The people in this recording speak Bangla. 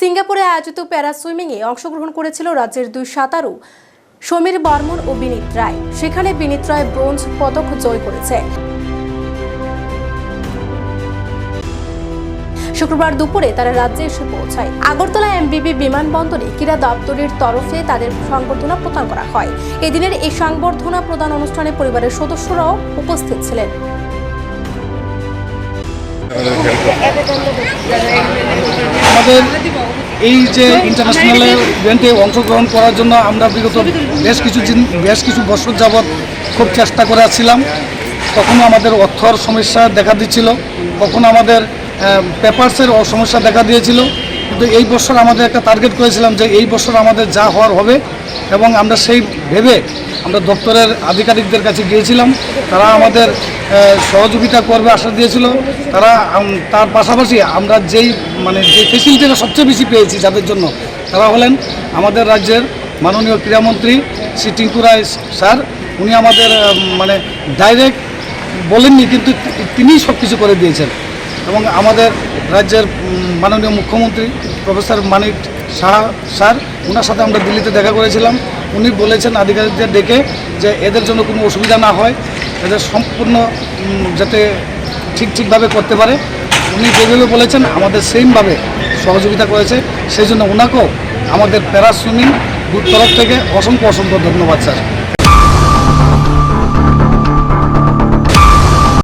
সিঙ্গাপুরে আয়োজিত প্যারা সুইমিংয়ে অংশগ্রহণ করেছিল রাজ্যের দুই সাঁতারু সমীর বর্মন ও বিনীত রায়। সেখানে বিনীত রায় ব্রোঞ্জ পদক জয় করেছে। শুক্রবার দুপুরে তারা রাজ্যে এসে পৌঁছায়। আগরতলা এমবিবি বিমানবন্দরে ক্রীড়া দপ্তরের তরফে তাদের সংবর্ধনা প্রদান করা হয়। এদিনের এই সংবর্ধনা প্রদান অনুষ্ঠানে পরিবারের সদস্যরাও উপস্থিত ছিলেন। আমাদের এই যে ইন্টারন্যাশনাল ইভেন্টে অংশগ্রহণ করার জন্য আমরা বিগত বেশ কিছু বছর যাবৎ খুব চেষ্টা করে আসছিলাম। কখনো আমাদের অর্থর সমস্যা দেখা দিচ্ছিল, কখনো আমাদের পেপারসের সমস্যা দেখা দিয়েছিল, কিন্তু এই বছর আমাদের একটা টার্গেট করেছিলাম যে এই বছর আমাদের যা হওয়ার হবে, এবং আমরা সেই ভেবে আমরা দপ্তরের আধিকারিকদের কাছে গিয়েছিলাম। তারা আমাদের সহযোগিতা করবে আশা দিয়েছিল। তার পাশাপাশি আমরা যে ফেসিলিটিটা সবচেয়ে বেশি পেয়েছি যাদের জন্য, তারা হলেন আমাদের রাজ্যের মাননীয় ক্রীড়ামন্ত্রী শ্রী টিঙ্কু রায় স্যার। উনি আমাদের ডাইরেক্ট বলেননি, কিন্তু তিনিই সব কিছু করে দিয়েছেন। এবং আমাদের রাজ্যের মাননীয় মুখ্যমন্ত্রী প্রফেসর মানিক সাহা স্যার, ওনার সাথে আমরা দিল্লিতে দেখা করেছিলাম। উনি বলেছেন আধিকারিকদের ডেকে যে এদের জন্য কোনো অসুবিধা না হয়, এদের সম্পূর্ণ যাতে ঠিকভাবে করতে পারে। উনি যেভাবে বলেছেন আমাদের সেইমভাবে সহযোগিতা করেছে। সেই জন্য ওনাকেও আমাদের প্যারা সুইমিং তরফ থেকে অসংখ্য ধন্যবাদ স্যার।